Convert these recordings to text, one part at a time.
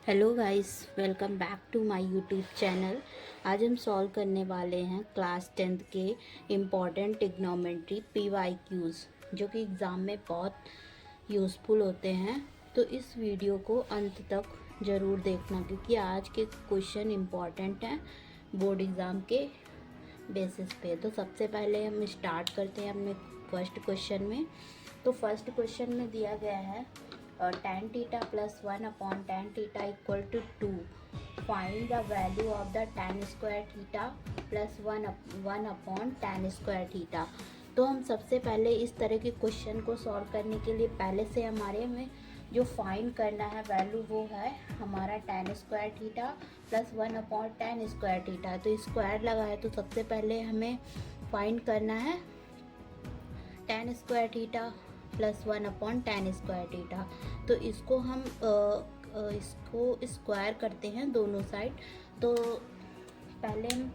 Hello guys, welcome back to my YouTube channel. आज हम solve करने वाले हैं क्लास 10th के इम्पॉर्टेंट ट्रिग्नोमेट्री PYQs जो कि एग्ज़ाम में बहुत यूज़फुल होते हैं। तो इस वीडियो को अंत तक ज़रूर देखना क्योंकि आज के क्वेश्चन इम्पॉर्टेंट हैं बोर्ड एग्ज़ाम के बेसिस पे। तो सबसे पहले हम स्टार्ट करते हैं अपने फर्स्ट क्वेश्चन में। तो फर्स्ट क्वेश्चन में दिया गया है tan theta plus 1 upon tan theta equal to 2. Find the value of the tan square theta plus 1 upon tan square theta. तो हम सबसे पहले इस तरह के क्वेश्चन को सॉल्व करने के लिए पहले से हमारे में जो फाइंड करना है वैल्यू वो है हमारा tan square theta plus 1 upon tan square theta. तो स्क्वायर लगा है तो सबसे पहले हमें फाइंड करना है tan square theta plus 1 upon tan square theta. तो इसको हम इसको स्क्वायर करते हैं दोनों साइड। तो पहले हम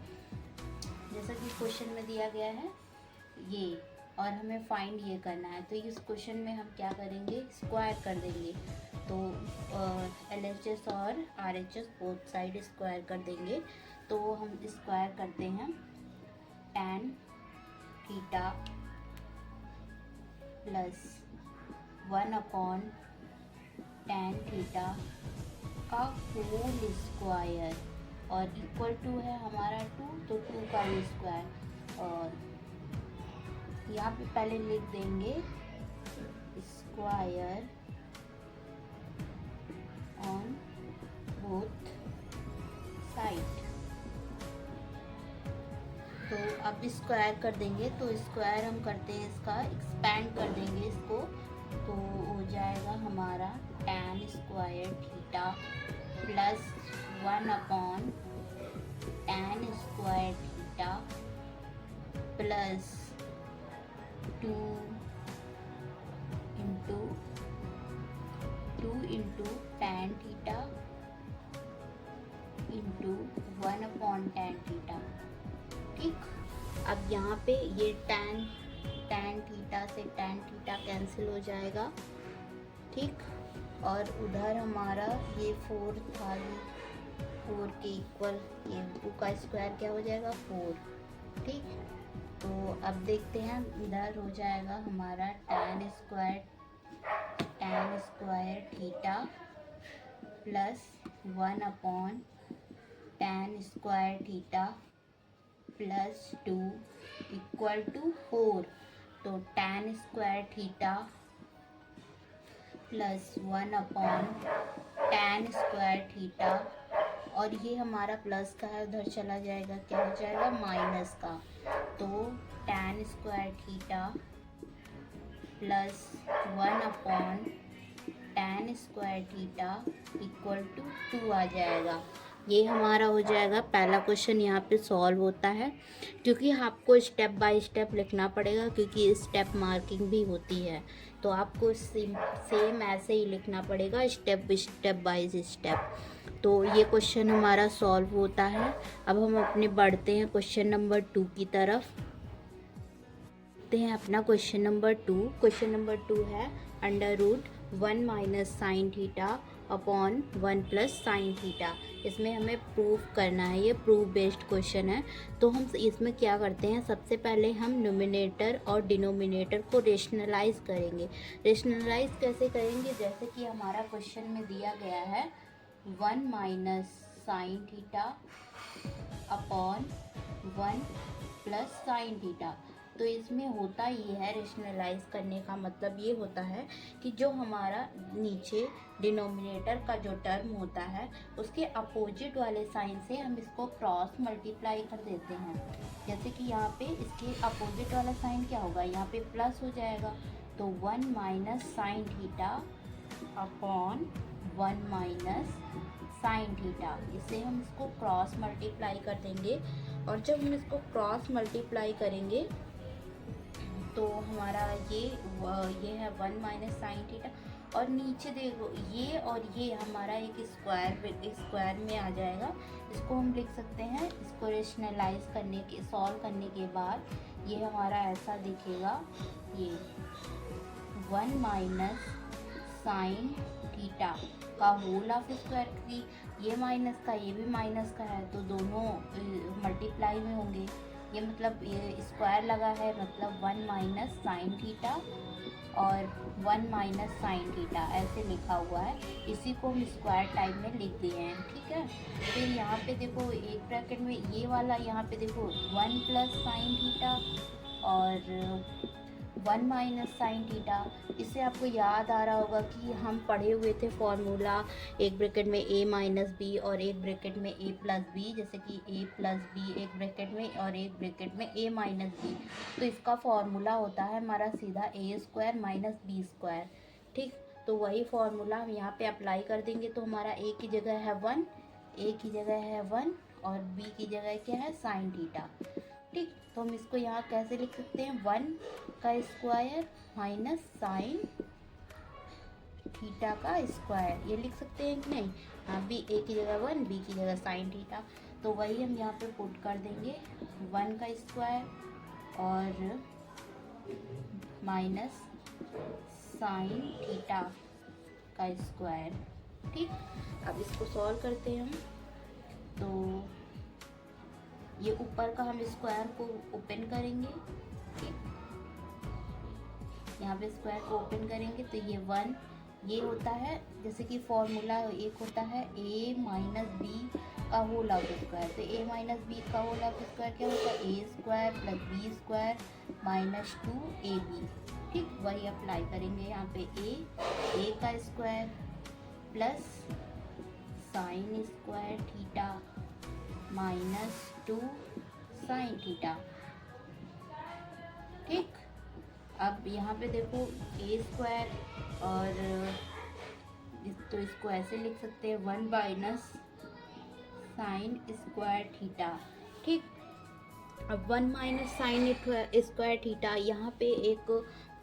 जैसा कि क्वेश्चन में दिया गया है ये और हमें फाइंड ये करना है, तो इस क्वेश्चन में हम क्या करेंगे, स्क्वायर कर देंगे। तो LHS और RHS बोथ साइड स्क्वायर कर देंगे। तो हम स्क्वायर करते हैं tan theta plus 1 upon tan theta का होल स्क्वायर और इक्वल टू है हमारा 2, तो 2 का भी स्क्वायर। और यहाँ पे पहले लिख देंगे स्क्वायर ऑन बोथ साइड। तो अब स्क्वायर कर देंगे, तो स्क्वायर हम करते हैं इसका एक्सपैंड कर देंगे इसको। तो हो जाएगा हमारा tan square theta plus 1 upon tan square theta plus 2 into tan theta into 1 upon tan theta. ठीक, अब यहाँ पे ये tan थीटा से tan थीटा कैंसिल हो जाएगा। ठीक, और उधर हमारा ये 4 था, 4 के इक्वल ये 2 का स्क्वायर क्या हो जाएगा 4। ठीक, तो अब देखते हैं इधर हो जाएगा हमारा tan square theta plus 1 upon tan square theta plus 2 equal to 4। तो tan square theta plus 1 upon tan square theta, और ये हमारा प्लस का है उधर चला जाएगा, क्या हो जाएगा माइनस का। तो tan square theta plus 1 upon tan square theta equal to 2 आ जाएगा। ये हमारा हो जाएगा पहला क्वेश्चन। यहाँ पे सॉल्व होता है क्योंकि आपको स्टेप बाय स्टेप लिखना पड़ेगा क्योंकि स्टेप मार्किंग भी होती है। तो आपको सेम ऐसे ही लिखना पड़ेगा स्टेप बाय स्टेप। तो ये क्वेश्चन हमारा सॉल्व होता है। अब हम अपने बढ़ते हैं क्वेश्चन नंबर 2 की तरफ। देखते हैं अपना क्वेश्चन नंबर 2। क्वेश्चन नंबर 2 है under root 1 minus sine theta upon 1 plus sine theta. इसमें हमें प्रूफ करना है, ये प्रूफ बेस्ड क्वेश्चन है। तो हम इसमें क्या करते हैं, सबसे पहले हम न्यूमरेटर और डिनोमिनेटर को रेशनलाइज करेंगे। रेशनलाइज कैसे करेंगे, जैसे कि हमारा क्वेश्चन में दिया गया है 1 minus sine theta upon 1 plus sine theta. तो इसमें होता ये है, रेशनलाइज करने का मतलब ये होता है कि जो हमारा नीचे डिनोमिनेटर का जो टर्म होता है उसके अपोजिट वाले साइन से हम इसको क्रॉस मल्टीप्लाई कर देते हैं। जैसे कि यहाँ पे इसके अपोजिट वाला साइन क्या होगा, यहाँ पे प्लस हो जाएगा। तो 1 minus sine theta upon 1 minus sine theta, इससे हम इसको क्रॉस मल्टीप्लाई कर देंगे। और जब हम इसको क्रॉस मल्टीप्लाई करेंगे तो हमारा ये है 1 माइनस साइन थीटा, और नीचे देखो ये और ये हमारा एक स्क्वायर में आ जाएगा। इसको हम लिख सकते हैं, इसको रेशनलाइज करने के सॉल्व करने के बाद ये हमारा ऐसा दिखेगा, ये 1 माइनस साइन थीटा का होल ऑफ स्क्वायर, क्योंकि ये माइनस का ये भी माइनस का है तो दोनों मल्टीप्लाई में होंगे। ये मतलब ये स्क्वायर लगा है मतलब 1 माइनस साइन थीटा और 1 माइनस साइन थीटा ऐसे लिखा हुआ है। इसी को हम स्क्वायर टाइप में लिख दिए हैं, ठीक है। फिर यहाँ पे देखो एक ब्रैकेट में ये वाला, यहाँ पे देखो 1 प्लस साइन थीटा और 1 माइनस साइन थीटा। इससे आपको याद आ रहा होगा कि हम पढ़े हुए थे फॉर्मूला, एक ब्रैकेट में a माइनस बी और एक ब्रैकेट में a प्लस बी, जैसे कि a प्लस बी एक ब्रैकेट में और एक ब्रैकेट में a माइनस बी। तो इसका फॉर्मूला होता है हमारा सीधा a square minus B square, ठीक। तो वही फॉर्मूला हम यहाँ पे अप्लाई कर देंगे। तो हमारा a की जगह है 1, a की जगह है 1 और b की जगह क्या है साइन थीटा, ठीक। तो हम इसको यहाँ कैसे लिख सकते हैं, 1 का स्क्वायर माइनस साइन थीटा का स्क्वायर, ये लिख सकते हैं कि नहीं। हाँ, बी ए की जगह 1, बी की जगह साइन थीटा। तो वही हम यहाँ पे पुट कर देंगे 1 का स्क्वायर और माइनस साइन थीटा का स्क्वायर, ठीक। अब इसको सॉल्व करते हैं हम। तो ये ऊपर का हम स्क्वायर को ओपन करेंगे, ठीक। यहाँ पे स्क्वायर को ओपन करेंगे तो ये 1, ये होता है जैसे कि फॉर्मूला एक होता है a माइनस बी का होल ऑफ स्क्वायर। तो a माइनस बी का होल ऑफ स्क्वायर क्या होता है, a square plus B square minus 2ab, ठीक। वही अप्लाई करेंगे यहाँ पे a का square plus sine square theta minus 2 sine theta, ठीक। अब यहाँ पे देखो a स्क्वायर और तो इसको ऐसे लिख सकते हैं 1 माइनस साइन स्क्वायर थीटा, ठीक। अब 1 माइनस साइन स्क्वायर थीटा, यहाँ पे एक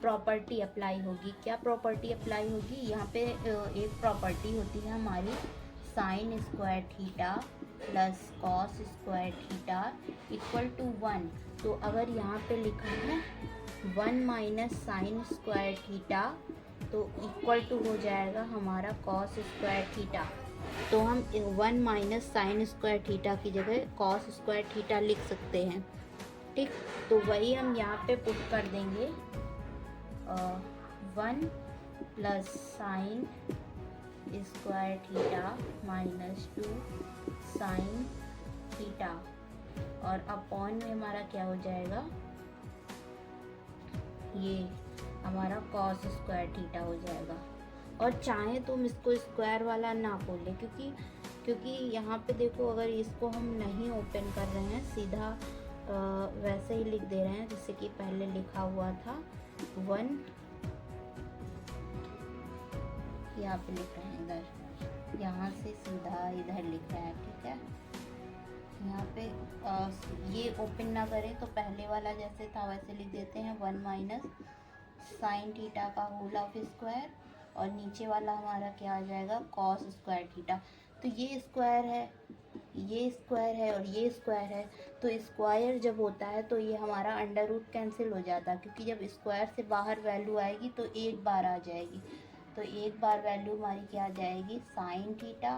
प्रॉपर्टी अप्लाई होगी। क्या प्रॉपर्टी अप्लाई होगी, यहाँ पे एक प्रॉपर्टी होती है हमारी sine square theta plus cos square theta equal to 1। तो अगर यहाँ पे लिखा है 1 माइनस साइन स्क्वायर थीटा तो इक्वल टू हो जाएगा हमारा कॉस स्क्वायर थीटा। तो हम 1 माइनस साइन स्क्वायर थीटा की जगह कॉस स्क्वायर थीटा लिख सकते हैं, ठीक। तो वही हम यहाँ पे पुट कर देंगे 1 plus sine square theta minus 2 sine theta और अपॉन में हमारा क्या हो जाएगा, ये हमारा कॉस स्क्वायर थीटा हो जाएगा। और चाहे तो हम इसको स्क्वायर वाला ना खोलें, क्योंकि यहाँ पे देखो अगर इसको हम नहीं ओपन कर रहे हैं, सीधा वैसे ही लिख दे रहे हैं जैसे कि पहले लिखा हुआ था 1, यहाँ पे लिख रहे हैं इधर, यहाँ से सीधा इधर लिख रहा है, ठीक है। यहाँ पे ये ओपन ना करें तो पहले वाला जैसे था वैसे लिख देते हैं 1 माइनस साइन थीटा का होल ऑफ स्क्वायर और नीचे वाला हमारा क्या आ जाएगा कॉस स्क्वायर थीटा। तो ये स्क्वायर है, ये स्क्वायर है और ये स्क्वायर है, तो स्क्वायर जब होता है तो ये हमारा अंडर रूट कैंसिल हो जाता है, क्योंकि जब स्क्वायर से बाहर वैल्यू आएगी तो एक बार आ जाएगी। तो एक बार वैल्यू हमारी क्या आ जाएगी साइन थीटा,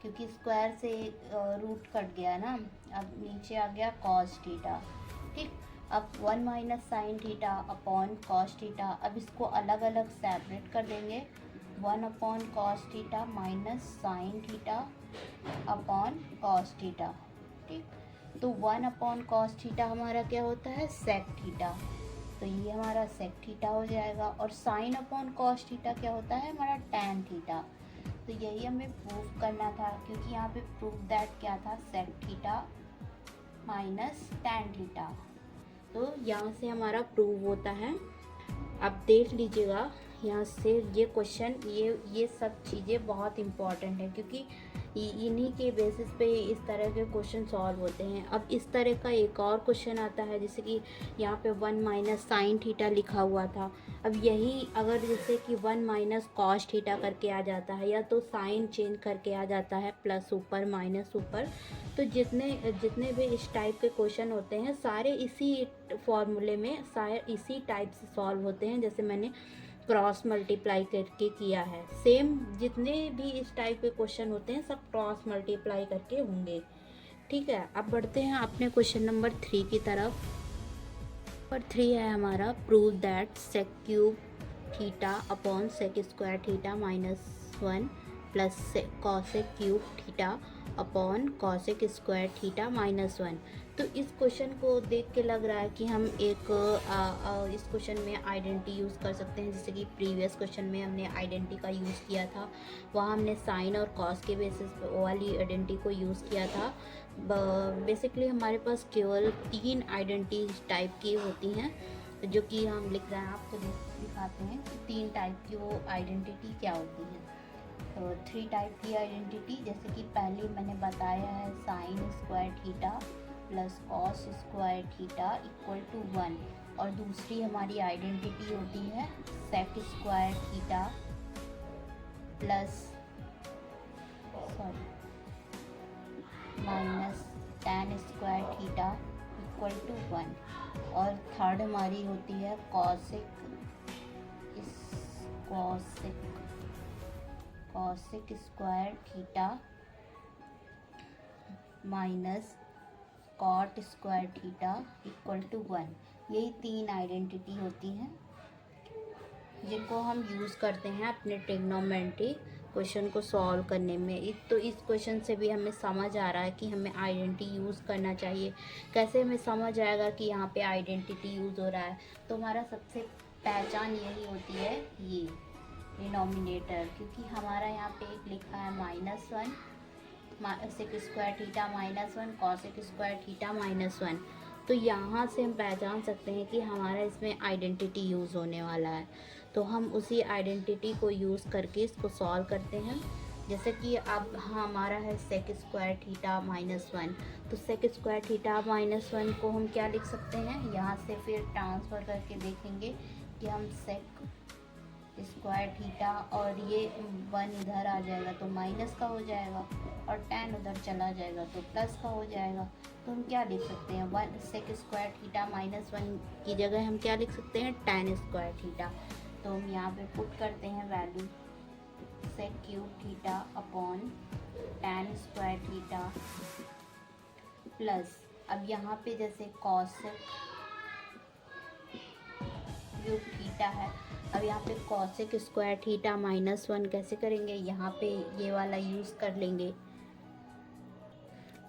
क्योंकि स्क्वायर से रूट कट गया ना, अब नीचे आ गया कॉस थीटा, ठीक। अब 1 minus sine theta upon cos theta, अब इसको अलग अलग सेपरेट कर देंगे 1 upon cos theta minus sine theta upon cos theta, ठीक। तो 1 अपॉन कॉस थीटा हमारा क्या होता है सेक थीटा, तो ये हमारा सेक थीटा हो जाएगा। और साइन अपॉन कॉस थीटा क्या होता है हमारा टैन थीटा। तो यही हमें प्रूफ करना था, क्योंकि यहाँ पे प्रूफ दैट क्या था sec theta minus tan theta, तो यहाँ से हमारा प्रूव होता है। अब देख लीजिएगा यहाँ से ये क्वेश्चन, ये सब चीज़ें बहुत इम्पॉर्टेंट है, क्योंकि इन्हीं के बेसिस पे इस तरह के क्वेश्चन सॉल्व होते हैं। अब इस तरह का एक और क्वेश्चन आता है, जैसे कि यहाँ पे 1 माइनस साइन थीटा लिखा हुआ था। अब यही अगर जैसे कि 1 माइनस कॉस थीटा करके आ जाता है, या तो साइन चेंज करके आ जाता है प्लस ऊपर माइनस ऊपर, तो जितने भी इस टाइप के क्वेश्चन होते हैं सारे इसी फॉर्मूले में सारे इसी टाइप से सॉल्व होते हैं। जैसे मैंने क्रॉस मल्टीप्लाई करके किया है। सेम जितने भी इस टाइप के क्वेश्चन होते हैं सब क्रॉस मल्टीप्लाई करके होंगे। ठीक है, अब बढ़ते हैं अपने क्वेश्चन नंबर 3 की तरफ। नंबर 3 है हमारा, prove that sec cube theta upon sec square theta -1 plus cosec cube theta upon cosec square theta -1। तो इस क्वेश्चन को देख के लग रहा है कि हम एक इस क्वेश्चन में आइडेंटिटी यूज़ कर सकते हैं। जैसे कि प्रीवियस क्वेश्चन में हमने आइडेंटिटी का यूज़ किया था, वहाँ हमने साइन और कॉस के बेसिस पे वाली आइडेंटिटी को यूज़ किया था। बेसिकली हमारे पास केवल 3 आइडेंटिटी टाइप की होती हैं, जो कि हम लिख रहे हैं, आपको दिखाते हैं कि 3 टाइप की वो आइडेंटिटी क्या होती है। तो 3 टाइप की आइडेंटिटी, जैसे कि पहली मैंने बताया है sine square theta plus cos square theta equal to 1, और दूसरी हमारी आइडेंटिटी होती है sec square theta plus minus tan square theta equal to 1, और थर्ड हमारी होती है cosec square theta minus cot square theta equal to 1। यही 3 आइडेंटिटी होती हैं जिनको हम यूज़ करते हैं अपने ट्रिग्नोमेट्री क्वेश्चन को सॉल्व करने में। तो इस क्वेश्चन से भी हमें समझ आ रहा है कि हमें आइडेंटिटी यूज़ करना चाहिए। कैसे हमें समझ आएगा कि यहाँ पे आइडेंटिटी यूज़ हो रहा है? तो हमारा सबसे पहचान यही होती है, ये डिनोमिनेटर, क्योंकि हमारा यहाँ पे एक लिखा है -1 sec square theta -1 cosec square theta -1। तो यहाँ से हम पहचान सकते हैं कि हमारा इसमें आइडेंटिटी यूज़ होने वाला है। तो हम उसी आइडेंटिटी को यूज़ करके इसको सॉल्व करते हैं। जैसे कि अब हमारा है सेक स्क्वायर थीटा -1, तो सेक स्क्वायर थीटा -1 को हम क्या लिख सकते हैं, यहाँ से फिर ट्रांसफ़र करके देखेंगे कि हम सेक स्क्वायर थीटा, और ये 1 इधर आ जाएगा तो माइनस का हो जाएगा, और tan उधर चला जाएगा तो प्लस का हो जाएगा। तो हम क्या लिख सकते हैं, 1 सेक स्क्वायर थीटा -1 की जगह हम क्या लिख सकते हैं, tan स्क्वायर थीटा। तो हम यहाँ पे पुट करते हैं value sec cube theta upon tan square theta plus, अब यहाँ पे जैसे कॉसेक क्यूब थीटा है, अब यहाँ पे कॉसेक स्क्वायर थीटा -1 कैसे करेंगे, यहाँ पे ये वाला यूज़ कर लेंगे।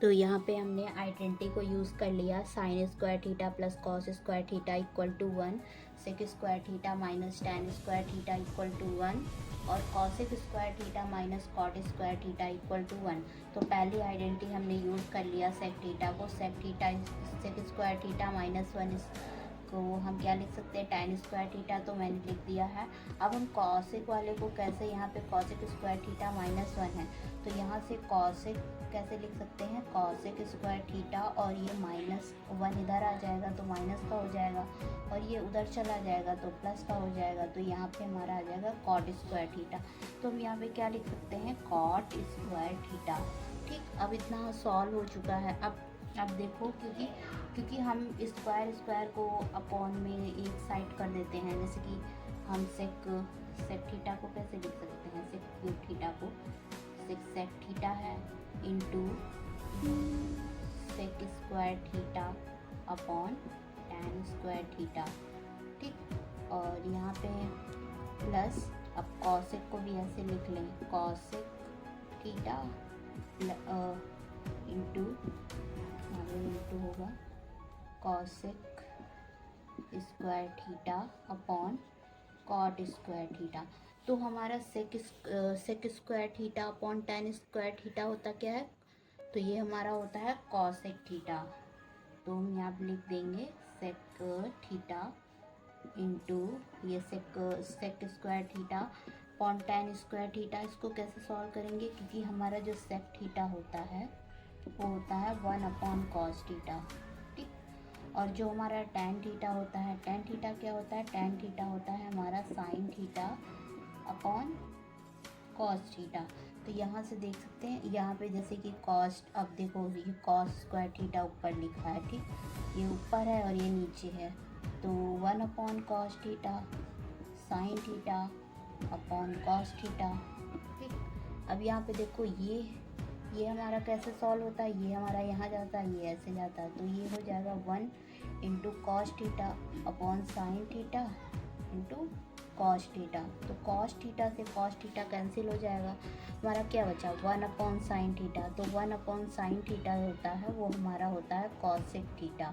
तो यहाँ पे हमने आइडेंटिटी को यूज़ कर लिया, sine square theta plus cos square theta equal to 1, sec square theta minus tan square theta equal to 1, और cosec square theta minus cot square theta equal to 1। तो पहली आइडेंटिटी हमने यूज़ कर लिया sec theta को, sec square theta -1 को हम क्या लिख सकते हैं, tan स्क्वायर थीटा, तो मैंने लिख दिया है। अब हम कॉसेक वाले को कैसे, यहाँ पे कॉसेक स्क्वायर थीटा -1 है, तो यहाँ से कॉसेक कैसे लिख सकते हैं, कॉसेक स्क्वायर थीटा, और ये -1 इधर आ जाएगा तो माइनस का हो जाएगा, और ये उधर चला जाएगा तो प्लस का हो जाएगा। तो यहाँ पे हमारा आ जाएगा कॉट स्क्वायर थीटा। तो हम यहाँ पे क्या लिख सकते हैं, कॉट स्क्वायर थीटा। ठीक, अब इतना सॉल्व हो चुका है। अब देखो, क्योंकि हम स्क्वायर को अपॉन में एक साइड कर देते हैं, जैसे कि हम सेक थीटा को कैसे लिख सकते हैं, सेक क्यूब थीटा को सेक थीटा है into sec square theta upon tan square theta. ठीक, और यहाँ पे प्लस, अब कॉसेक को भी ऐसे लिख लें, कॉसेक थीटा इंटू होगा cosec square theta upon cot square theta. तो हमारा sec square theta upon tan square theta होता क्या है, तो ये हमारा होता है कॉसेक थीटा। तो हम यहाँ पे लिख देंगे सेक थीटा इंटू ये sec square theta upon tan square theta. इसको कैसे सॉल्व करेंगे, क्योंकि हमारा जो सेक थीटा होता है वो होता है 1 अपॉन कॉस थीटा। ठीक, और जो हमारा tan थीटा होता है, tan थीटा क्या होता है, tan थीटा होता है हमारा sign theta upon cos theta. तो यहाँ से देख सकते हैं, यहाँ पे जैसे कि कॉस्ट, अब देखो ये कॉस स्क्वायर थीटा ऊपर लिखा है, ठीक, ये ऊपर है और ये नीचे है, तो 1 upon cos theta sine theta upon cos theta. ठीक, अब यहाँ पे देखो ये हमारा कैसे सॉल्व होता है, ये हमारा यहाँ जाता है, ये ऐसे जाता है, तो ये हो जाएगा 1 into cos theta upon sine theta into cos theta. तो कॉस थीटा से कॉस थीटा कैंसिल हो जाएगा, हमारा क्या बचा 1 अपॉन साइन थीटा। तो 1 अपॉन साइन थीटा होता है वो हमारा होता है कॉसेक थीटा।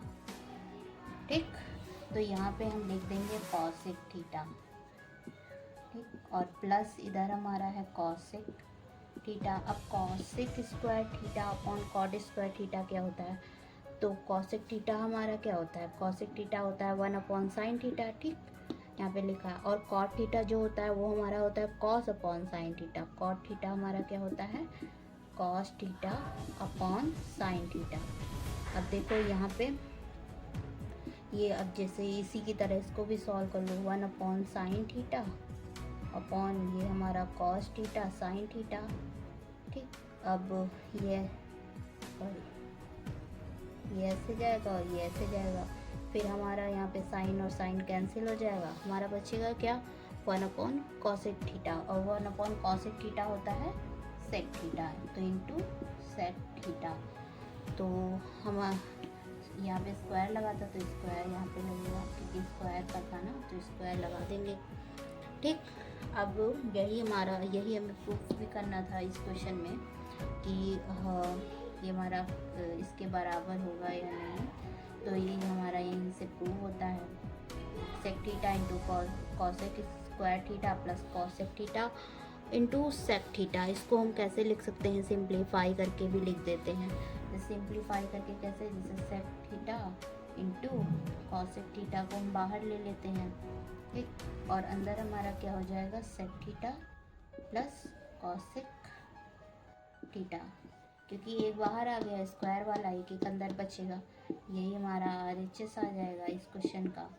ठीक, तो यहाँ पे हम लिख देंगे कॉसेक थीटा। ठीक, और प्लस इधर हमारा है कॉसेक थीटा। अब cosec square theta upon cot square theta क्या होता है, तो कॉसेक थीटा हमारा क्या होता है, कॉसेक थीटा होता है 1 अपॉन साइन थीटा। ठीक, यहाँ पे लिखा है। और कॉट थीटा जो होता है वो हमारा होता है cos upon sine theta. Cot theta हमारा क्या होता है, cos theta upon sine theta. अब देखो यहाँ पे ये, अब जैसे इसी की तरह इसको भी सॉल्व कर लो, 1 अपॉन साइन थीटा अपॉन ये हमारा कॉस थीटा साइन थीटा। ठीक, अब ये ऐसे जाएगा और ये ऐसे जाएगा, फिर हमारा यहाँ पे साइन और साइन कैंसिल हो जाएगा, हमारा बचेगा क्या 1 अपॉन कॉसेक थीटा। और 1 अपॉन कॉसेक थीटा होता है सेक थीटा, तो इंटू सेक थीटा। तो हम यहाँ पे स्क्वायर लगाता तो स्क्वायर यहाँ पे लगेगा, क्योंकि स्क्वायर का था ना, तो स्क्वायर लगा देंगे। ठीक, अब यही हमें प्रूफ भी करना था इस क्वेश्चन में कि ये हमारा इसके बराबर होगा या नहीं। तो ये हमारा यहीं से प्रूव होता है, sec theta into cosec square theta plus cosec theta into sec theta. इसको हम कैसे लिख सकते हैं, सिंप्लीफाई करके भी लिख देते हैं। सिंप्लीफाई करके कैसे, जैसे sec theta into cosec theta को हम बाहर ले लेते हैं। ठीक, और अंदर हमारा क्या हो जाएगा sec theta plus cosec theta, क्योंकि एक बाहर आ गया स्क्वायर वाला, एक अंदर बचेगा। यही हमारा RHS आ जाएगा इस क्वेश्चन का,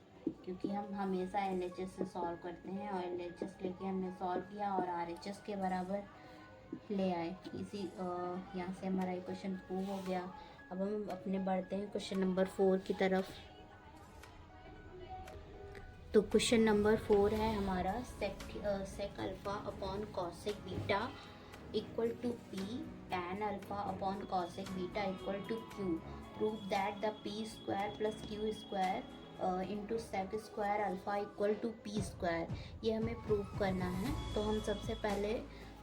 क्योंकि हम हमेशा LHS से सॉल्व करते हैं और LHS लेके हमने सॉल्व किया और RHS के बराबर ले आए। इसी यहाँ से हमारा ये क्वेश्चन प्रूव हो गया। अब हम अपने बढ़ते हैं क्वेश्चन नंबर 4 की तरफ। तो क्वेश्चन नंबर 4 है हमारा sec alpha upon cosec beta equal to p tan alpha upon cosec beta equal to q. Prove that the p square plus Q square into sec square alpha equal to P square. ये हमें prove करना है। तो हम सबसे पहले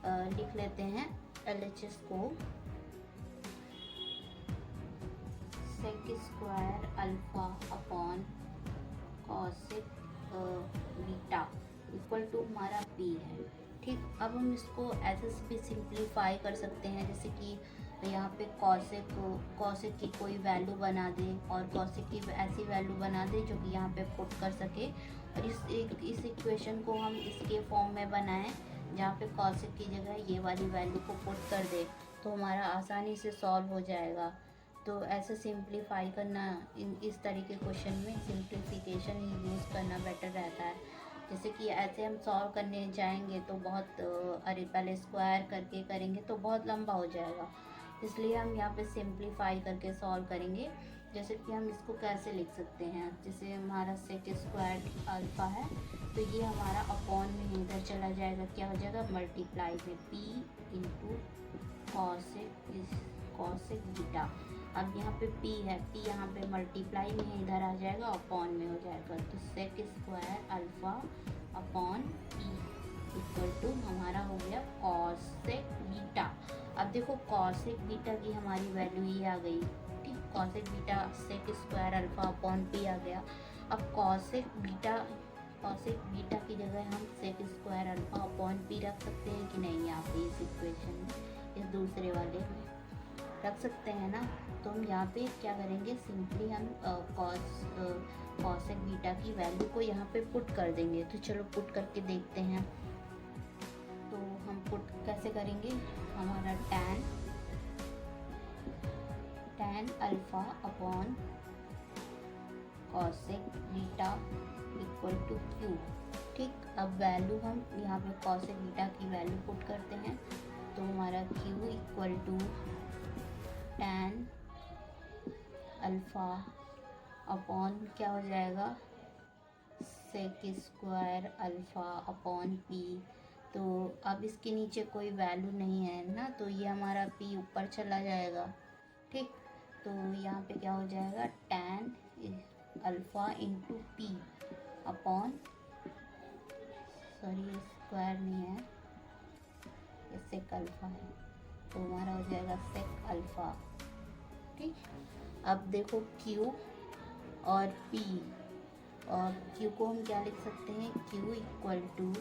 लिख लेते हैं LHS को, sec square alpha upon cosec beta equal to हमारा p है। ठीक, अब हम इसको ऐसे भी सिंप्लीफाई कर सकते हैं, जैसे कि यहाँ पे कॉसेक की कोई वैल्यू बना दें और कॉसेक की ऐसी वैल्यू बना दें जो कि यहाँ पे पुट कर सके, और इस इक्वेशन को हम इसके फॉर्म में बनाएं जहाँ पे कॉसेक की जगह ये वाली वैल्यू को पुट कर दे, तो हमारा आसानी से सॉल्व हो जाएगा। तो ऐसे सिंप्लीफाई करना, इस तरीके क्वेश्चन में सिंप्लीफिकेशन ही यूज़ करना बेटर रहता है। जैसे कि ऐसे हम सॉल्व करने जाएंगे तो बहुत अरे पहले स्क्वायर करके करेंगे तो बहुत लंबा हो जाएगा, इसलिए हम यहाँ पे सिंप्लीफाई करके सॉल्व करेंगे। जैसे कि हम इसको कैसे लिख सकते हैं, जैसे हमारा सेक स्क्वायर अल्फ़ा है तो ये हमारा अपॉन में इधर चला जाएगा, क्या हो जाएगा मल्टीप्लाई में p इंटू कॉसेक बीटा। अब यहाँ पे p है, p यहाँ पे मल्टीप्लाई में इधर आ जाएगा, अपॉन में हो जाएगा, तो sec square alpha upon p equal to हमारा हो गया कॉसेक बीटा। अब देखो कॉसेक बीटा की हमारी वैल्यू ये आ गई। ठीक, cosec beta sec square alpha upon p आ गया। अब कॉसेक बीटा की जगह हम sec square alpha upon p रख सकते हैं कि नहीं, यहाँ पे इस इक्वेशन में, इस दूसरे वाले में रख सकते हैं ना। तो हम यहाँ पे क्या करेंगे, सिंपली हम कॉसेक बीटा की वैल्यू को यहाँ पे पुट कर देंगे। तो चलो पुट करके देखते हैं। तो हम पुट कैसे करेंगे, हमारा tan alpha upon cosec beta equal to Q. ठीक, अब वैल्यू हम यहाँ पे कॉसेक बीटा की वैल्यू पुट करते हैं, तो हमारा Q equal to tan alpha upon क्या हो जाएगा sec square alpha upon P. तो अब इसके नीचे कोई वैल्यू नहीं है ना, तो ये हमारा पी ऊपर चला जाएगा। ठीक, तो यहाँ पे क्या हो जाएगा, tan alpha into P upon, sorry square नहीं है, ये सेक अल्फ़ा है, तो हमारा हो जाएगा सेक अल्फ़ा। ठीक, अब देखो क्यू और पी, और क्यू को हम क्या लिख सकते हैं, Q equal to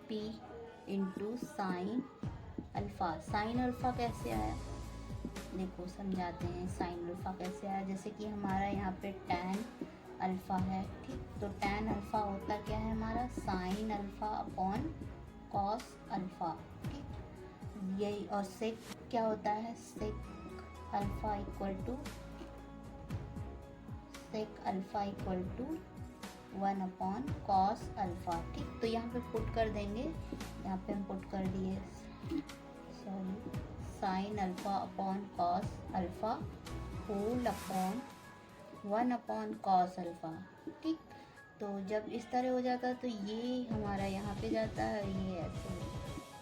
P into sine alpha. Sine alpha कैसे आया, देखो समझाते हैं साइन अल्फ़ा कैसे आया। जैसे कि हमारा यहाँ पे टैन अल्फ़ा है, ठीक, तो टैन अल्फ़ा होता क्या है हमारा, sine alpha upon cos alpha. ठीक, यही, और सेक क्या होता है, sec alpha equal to, sec alpha equal to 1 upon cos alpha. ठीक, तो यहाँ पे पुट कर देंगे, यहाँ पे हम पुट कर दिए, sorry, sine alpha upon cos alpha whole upon 1 upon cos alpha. ठीक, तो जब इस तरह हो जाता है तो ये हमारा यहाँ पे जाता है, ये ऐसे।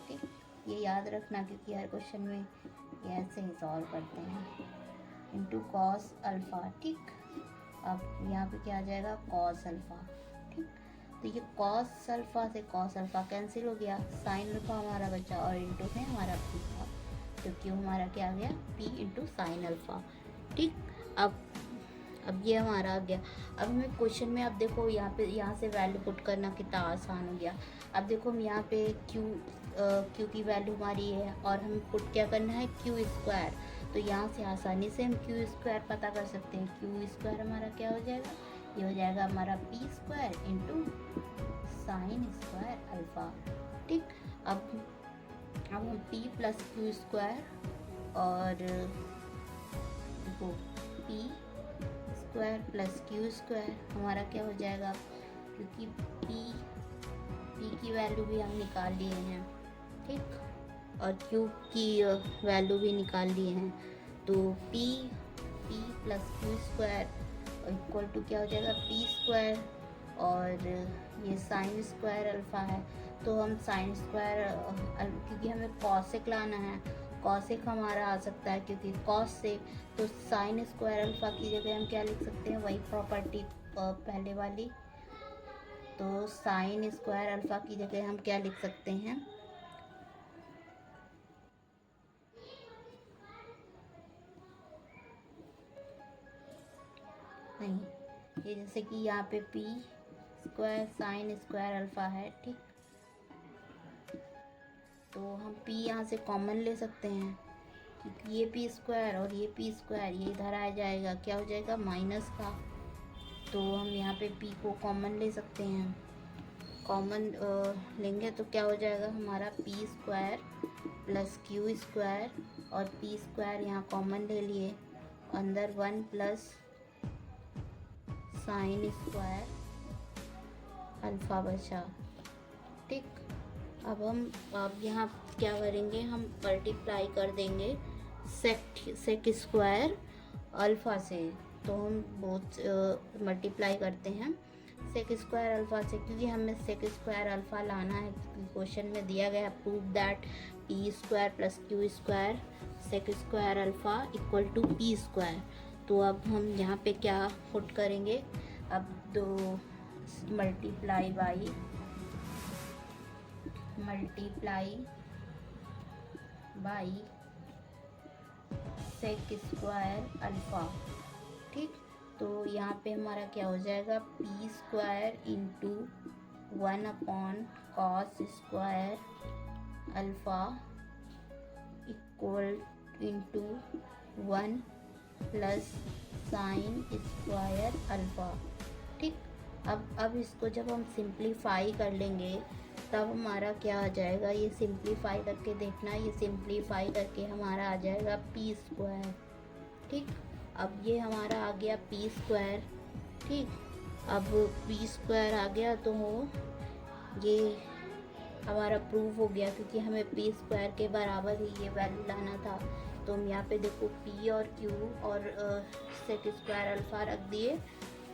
ठीक, ये याद रखना क्योंकि हर क्वेश्चन में ये ऐसे ही सॉल्व करते हैं, इंटू कॉस अल्फ़ा। ठीक, अब यहाँ पे क्या आ जाएगा, कॉस अल्फ़ा। ठीक, तो ये कॉस अल्फ़ा से कॉस अल्फ़ा कैंसिल हो गया, साइन अल्फ़ा हमारा बचा और इंटू में हमारा पी था, तो क्यों हमारा क्या आ गया, पी इंटू साइन अल्फ़ा। ठीक, अब ये हमारा आ गया। अब हमें क्वेश्चन में, अब देखो यहाँ पे, यहाँ से वैल्यू पुट करना कितना आसान हो गया। अब देखो हम यहाँ पे क्यू की वैल्यू हमारी है और हमें पुट क्या करना है, क्यू स्क्वायर। तो यहाँ से आसानी से हम क्यू स्क्वायर पता कर सकते हैं। क्यू स्क्वायर हमारा क्या हो जाएगा, ये हो जाएगा हमारा P square into sine square alpha. ठीक, अब हम पी प्लस क्यू स्क्वायर और देखो P square plus Q square हमारा क्या हो जाएगा, क्योंकि पी की वैल्यू भी हम निकाल लिए हैं। ठीक, और क्यू की वैल्यू भी निकाल लिए हैं, तो P plus Q square equal to क्या हो जाएगा, पी स्क्वायर, और ये साइन स्क्वायर अल्फ़ा है, तो हम साइन स्क्वायर, क्योंकि हमें कॉसेक लाना है, कॉसेक हमारा आ सकता है क्योंकि कॉस से, तो साइन स्क्वायर अल्फ़ा की जगह हम क्या लिख सकते हैं, वही प्रॉपर्टी पहले वाली, तो साइन स्क्वायर अल्फ़ा की जगह हम क्या लिख सकते हैं, नहीं, ये जैसे कि यहाँ पे P square sine square alpha है। ठीक, तो हम पी यहाँ से कॉमन ले सकते हैं, क्योंकि ये पी स्क्वायर और ये पी स्क्वायर ये इधर आ जाएगा, क्या हो जाएगा, माइनस का, तो हम यहाँ पे पी को कॉमन ले सकते हैं। कॉमन लेंगे तो क्या हो जाएगा हमारा, P square plus Q square, और पी स्क्वायर यहाँ कॉमन ले लिए, अंदर 1 प्लस साइन स्क्वायर अल्फ़ा बचा। ठीक, अब यहाँ क्या करेंगे, हम मल्टीप्लाई कर देंगे सेक स्क्वायर अल्फ़ा से, तो हम बहुत मल्टीप्लाई करते हैं सेक स्क्वायर अल्फ़ा से, क्योंकि हमें सेक स्क्वायर अल्फ़ा लाना है। क्वेश्चन में दिया गया prove that P square plus Q square sec square alpha equal to P square. तो अब हम यहाँ पे क्या पुट करेंगे, अब दो multiply by sec square alpha. ठीक, तो यहाँ पे हमारा क्या हो जाएगा, P square into 1 upon cos square alpha equal into 1 plus sine square alpha. ठीक, अब इसको जब हम सिंप्लीफाई कर लेंगे तब हमारा क्या आ जाएगा, ये सिंप्लीफाई करके देखना, ये सिंप्लीफाई करके हमारा आ जाएगा पी स्क्वायर। ठीक, अब ये हमारा आ गया पी स्क्वायर। ठीक, अब पी स्क्वायर आ गया तो ये हमारा प्रूव हो गया, क्योंकि हमें पी स्क्वायर के बराबर ही ये वैल्यू लाना था। तो हम यहाँ पे देखो पी और क्यू और सेक स्क्वायर अल्फ़ा रख दिए,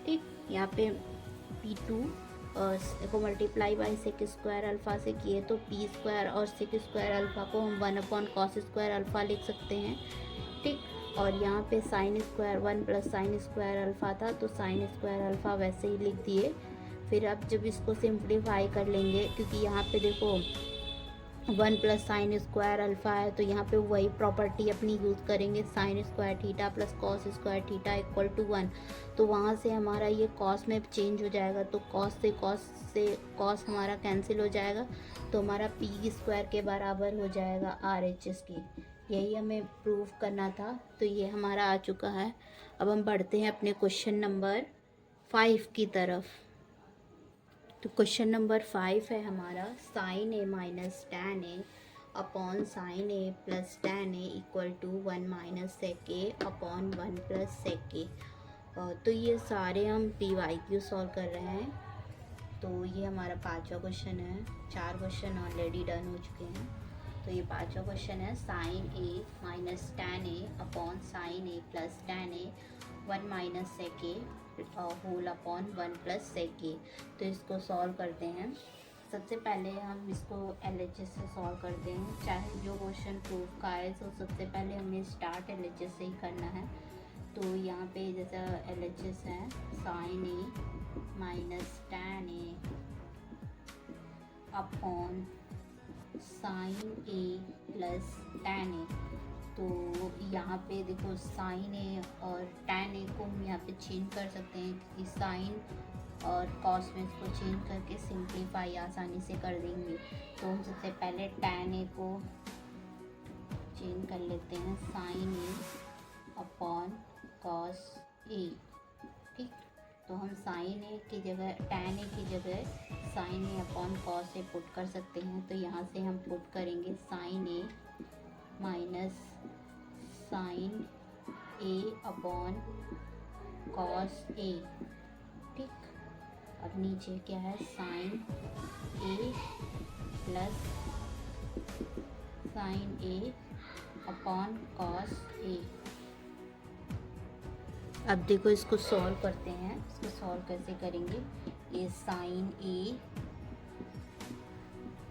ठीक, यहाँ पे P2 को multiply by sec square alpha से किए तो पी स्क्वायर और सेक स्क्वायर अल्फ़ा को हम 1/cos² अल्फ़ा लिख सकते हैं। ठीक, और यहाँ पे sine square 1 + sign square alpha था तो साइन स्क्वायर अल्फ़ा वैसे ही लिख दिए। फिर अब जब इसको सिंप्लीफाई कर लेंगे, क्योंकि यहाँ पे देखो 1 + साइन स्क्वायर अल्फ़ा है तो यहाँ पे वही प्रॉपर्टी अपनी यूज़ करेंगे, sine square theta plus cos square theta equal to 1। तो वहाँ से हमारा ये कॉस में चेंज हो जाएगा, तो कॉस से कॉस हमारा कैंसिल हो जाएगा, तो हमारा पी स्क्वायर के बराबर हो जाएगा RHS की। यही हमें प्रूव करना था, तो ये हमारा आ चुका है। अब हम बढ़ते हैं अपने क्वेश्चन नंबर 5 की तरफ। तो क्वेश्चन नंबर 5 है हमारा sine a minus tan a upon sine a plus tan a equal to 1 minus sec a upon 1 plus sec a. तो ये सारे हम PYQ सॉल्व कर रहे हैं। तो ये हमारा 5वां क्वेश्चन है, 4 क्वेश्चन ऑलरेडी डन हो चुके हैं। तो ये 5वां क्वेश्चन है sign a minus tan a upon sine a plus tan A 1 minus sec A whole upon 1 plus sec a. तो इसको सॉल्व करते हैं। सबसे पहले हम इसको LHS से सॉल्व करते हैं। चाहे जो क्वेश्चन प्रूफ का है तो सबसे पहले हमें स्टार्ट LHS से ही करना है। तो यहाँ पे जैसा LHS है sign a minus tan a upon sine a plus tan ए। तो यहाँ पे देखो साइन ए और टैन ए को हम यहाँ पे चेंज कर सकते हैं, क्योंकि साइन और कॉस में इसको चेंज करके सिंप्लीफाई आसानी से कर देंगे। तो हम सबसे पहले टैन ए को चेंज कर लेते हैं sign A upon cos A. ठीक, तो हम साइन ए की जगह टैन ए की जगह sign A upon cos A put कर सकते हैं। तो यहाँ से हम पुट करेंगे sign a minus sign A upon cos A. ठीक, अब नीचे क्या है sign a plus sign A upon cos A. अब देखो इसको सॉल्व करते हैं। इसको सॉल्व कैसे करेंगे, ये sign A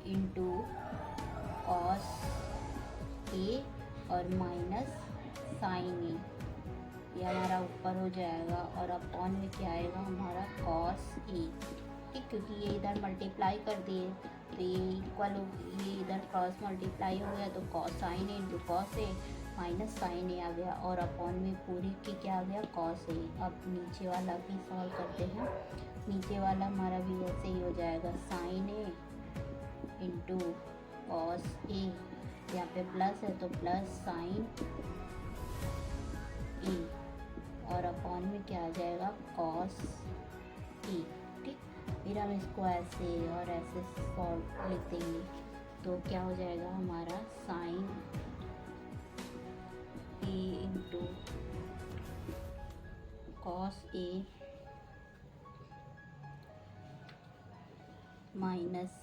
into cos A और माइनस साइन ए, ये हमारा ऊपर हो जाएगा और अपॉन में क्या आएगा हमारा कॉस ए। ठीक, क्योंकि ये इधर मल्टीप्लाई कर दिए तो ये इक्वल, ये इधर क्रॉस मल्टीप्लाई हो गया तो cos sine A into cos A minus sign ए आ गया और अपॉन में पूरी की क्या आ गया कॉस ए। अब नीचे वाला भी सॉल्व करते हैं। नीचे वाला हमारा भी वैसे ही हो जाएगा sign A into cos A, यहाँ पे प्लस है तो प्लस साइन ए और अपॉन में क्या आ जाएगा कॉस ए। ठीक, फिर हम इसको ऐसे और ऐसे सॉल्व लिख देंगे तो क्या हो जाएगा हमारा sine A into cos A minus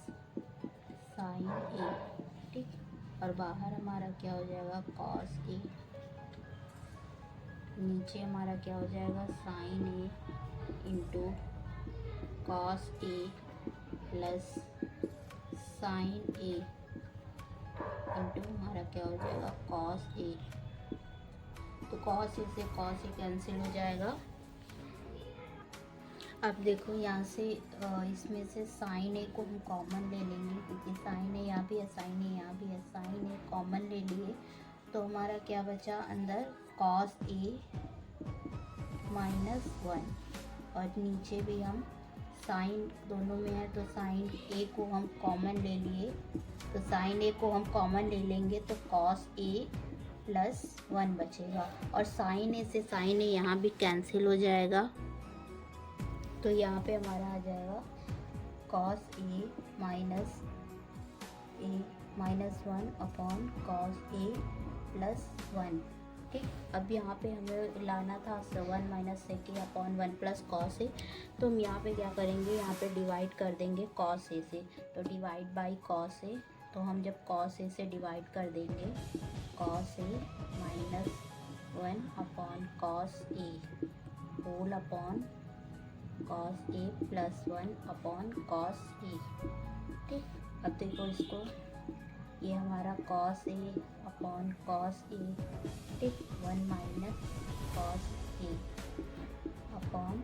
sign ए। ठीक, और बाहर हमारा क्या हो जाएगा कॉस ए, नीचे हमारा क्या हो जाएगा sign A into cos A plus sign A into हमारा क्या हो जाएगा कॉस ए। तो कॉस ए से कॉस ए कैंसिल हो जाएगा। अब देखो यहाँ से इसमें से साइन ए को हम कॉमन ले लेंगे, क्योंकि साइन ए यहाँ भी है, साइन ए यहाँ भी है, साइन ए कॉमन ले लिए तो हमारा क्या बचा अंदर कॉस ए माइनस 1 और नीचे भी हम साइन दोनों में है तो साइन ए को हम कॉमन ले लिए, तो साइन ए को हम कॉमन ले लेंगे तो कॉस ए प्लस 1 बचेगा और साइन ए से साइन ए यहाँ भी कैंसिल हो जाएगा। तो यहाँ पे हमारा आ जाएगा cos A minus 1 upon cos A plus 1। ठीक, अब यहाँ पे हमें लाना था 1 minus sec a upon 1 plus cos A. तो हम यहाँ पे क्या करेंगे, यहाँ पे डिवाइड कर देंगे कॉस ए से, तो डिवाइड बाई कॉस ए। तो हम जब कॉस ए से डिवाइड कर देंगे cos A minus 1 upon cos A whole upon cos A plus 1 upon cos A. ठीक, अब देखो इसको, ये हमारा cos A upon cos A, ठीक, 1 माइनस कॉस ए अपॉन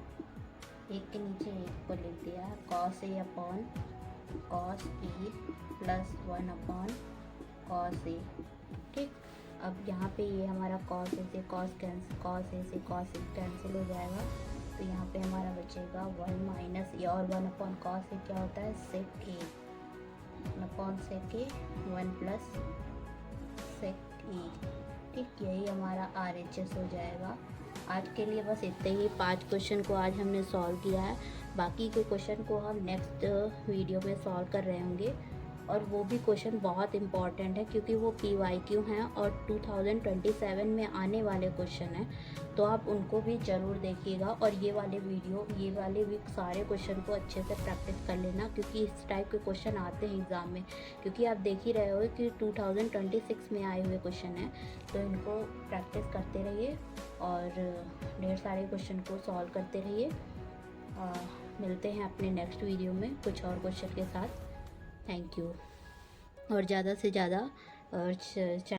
एक के नीचे एक को लिख दिया, cos A upon cos A plus 1 upon cos A. ठीक, अब यहाँ पे ये हमारा कॉस ए से कॉस कैंसिल हो जाएगा, तो यहाँ पे हमारा बचेगा 1 माइनस ए, और 1 अपॉन कॉस ए क्या होता है, सेक ए, 1 अपॉन सेक ए, 1 प्लस सेक ए। ठीक, यही हमारा RHS हो जाएगा। आज के लिए बस इतने ही 5 क्वेश्चन को आज हमने सॉल्व किया है, बाकी के क्वेश्चन को हम नेक्स्ट वीडियो में सॉल्व कर रहे होंगे, और वो भी क्वेश्चन बहुत इम्पॉर्टेंट है क्योंकि वो PYQ हैं और 2027 में आने वाले क्वेश्चन हैं, तो आप उनको भी ज़रूर देखिएगा। और ये वाले भी सारे क्वेश्चन को अच्छे से प्रैक्टिस कर लेना, क्योंकि इस टाइप के क्वेश्चन आते हैं एग्ज़ाम में, क्योंकि आप देख ही रहे हो कि 2026 में आए हुए क्वेश्चन हैं, तो इनको प्रैक्टिस करते रहिए और ढेर सारे क्वेश्चन को सॉल्व करते रहिए। मिलते हैं अपने नेक्स्ट वीडियो में कुछ और क्वेश्चन के साथ। थैंक यू, और ज़्यादा से ज़्यादा